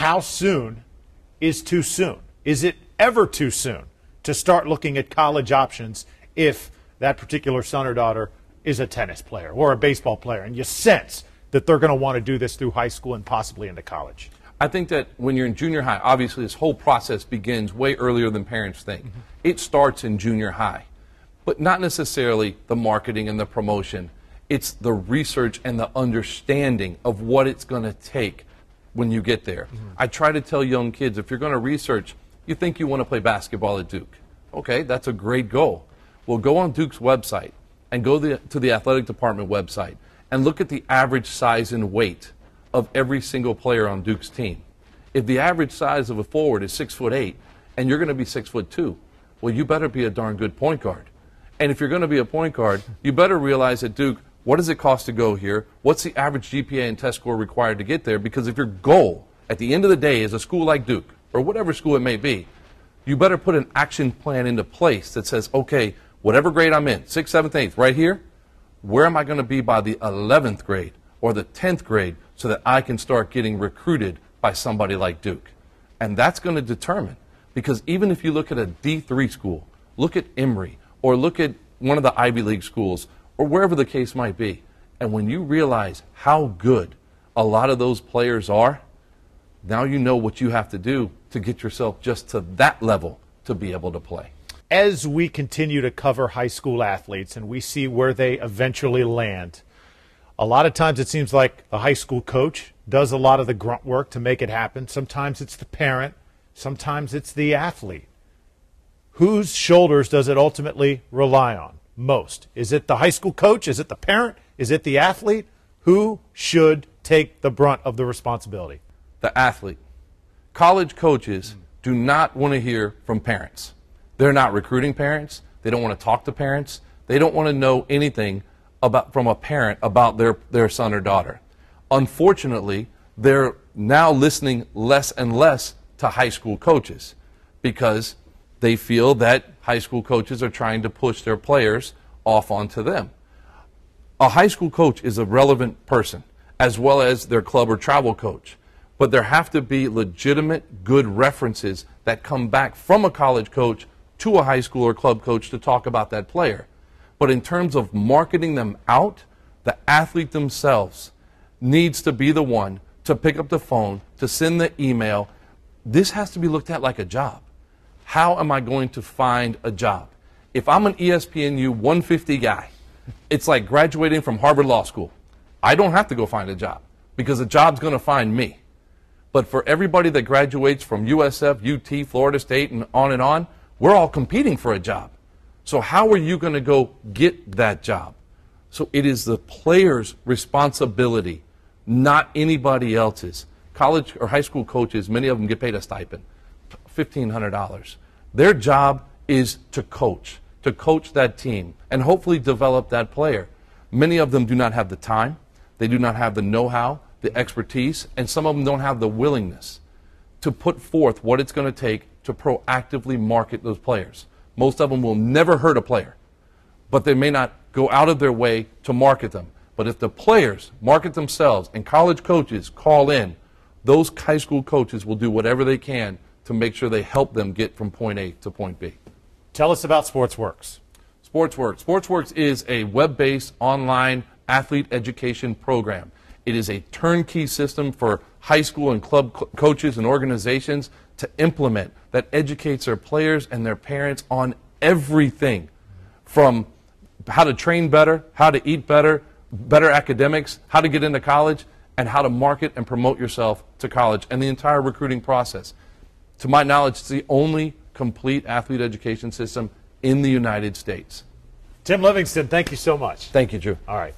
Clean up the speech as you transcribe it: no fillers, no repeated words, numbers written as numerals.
how soon is too soon? Is it ever too soon to start looking at college options if that particular son or daughter is a tennis player or a baseball player, and you sense that they're going to want to do this through high school and possibly into college? I think that when you're in junior high, obviously this whole process begins way earlier than parents think. Mm-hmm. It starts in junior high, but not necessarily the marketing and the promotion. It's the research and the understanding of what it's going to take when you get there. Mm-hmm. I try to tell young kids, if you're going to research, you think you want to play basketball at Duke. Okay, that's a great goal. Well, go on Duke's website and go to the athletic department website and look at the average size and weight of every single player on Duke's team. If the average size of a forward is 6'8" and you're going to be 6'2", well, you better be a darn good point guard. And if you're going to be a point guard, you better realize at Duke, what does it cost to go here? What's the average GPA and test score required to get there? Because if your goal at the end of the day is a school like Duke, or whatever school it may be, you better put an action plan into place that says, okay, whatever grade I'm in, 6th, 7th, 8th, right here, where am I going to be by the 11th grade or the 10th grade so that I can start getting recruited by somebody like Duke? And that's going to determine, because even if you look at a D3 school, look at Emory, or look at one of the Ivy League schools, or wherever the case might be, and when you realize how good a lot of those players are, now you know what you have to do to get yourself just to that level to be able to play. As we continue to cover high school athletes and we see where they eventually land, a lot of times it seems like a high school coach does a lot of the grunt work to make it happen. Sometimes it's the parent, sometimes it's the athlete. Whose shoulders does it ultimately rely on most? Is it the high school coach? Is it the parent? Is it the athlete? Who should take the brunt of the responsibility? The athlete. College coaches do not want to hear from parents. They're not recruiting parents. They don't want to talk to parents. They don't want to know anything from a parent about their son or daughter. Unfortunately, they're now listening less and less to high school coaches because they feel that high school coaches are trying to push their players off onto them. A high school coach is a relevant person, as well as their club or travel coach. But there have to be legitimate, good references that come back from a college coach to a high school or club coach to talk about that player. But in terms of marketing them out, the athlete themselves needs to be the one to pick up the phone, to send the email. This has to be looked at like a job. How am I going to find a job? If I'm an ESPNU 150 guy, it's like graduating from Harvard Law School. I don't have to go find a job because the job's going to find me. But for everybody that graduates from USF, UT, Florida State, and on, we're all competing for a job. So how are you going to go get that job? So it is the player's responsibility, not anybody else's. College or high school coaches, many of them get paid a stipend, $1,500. Their job is to coach that team, and hopefully develop that player. Many of them do not have the time. They do not have the know-how, the expertise, and some of them don't have the willingness to put forth what it's going to take to proactively market those players. Most of them will never hurt a player, but they may not go out of their way to market them. But if the players market themselves and college coaches call in, those high school coaches will do whatever they can to make sure they help them get from point A to point B. Tell us about SportsWorx. SportsWorx. SportsWorx is a web-based online athlete education program. It is a turnkey system for high school and club coaches and organizations to implement that educates their players and their parents on everything from how to train better, how to eat better, better academics, how to get into college, and how to market and promote yourself to college, and the entire recruiting process. To my knowledge, it's the only complete athlete education system in the United States. Tim Livingston, thank you so much. Thank you, Drew. All right.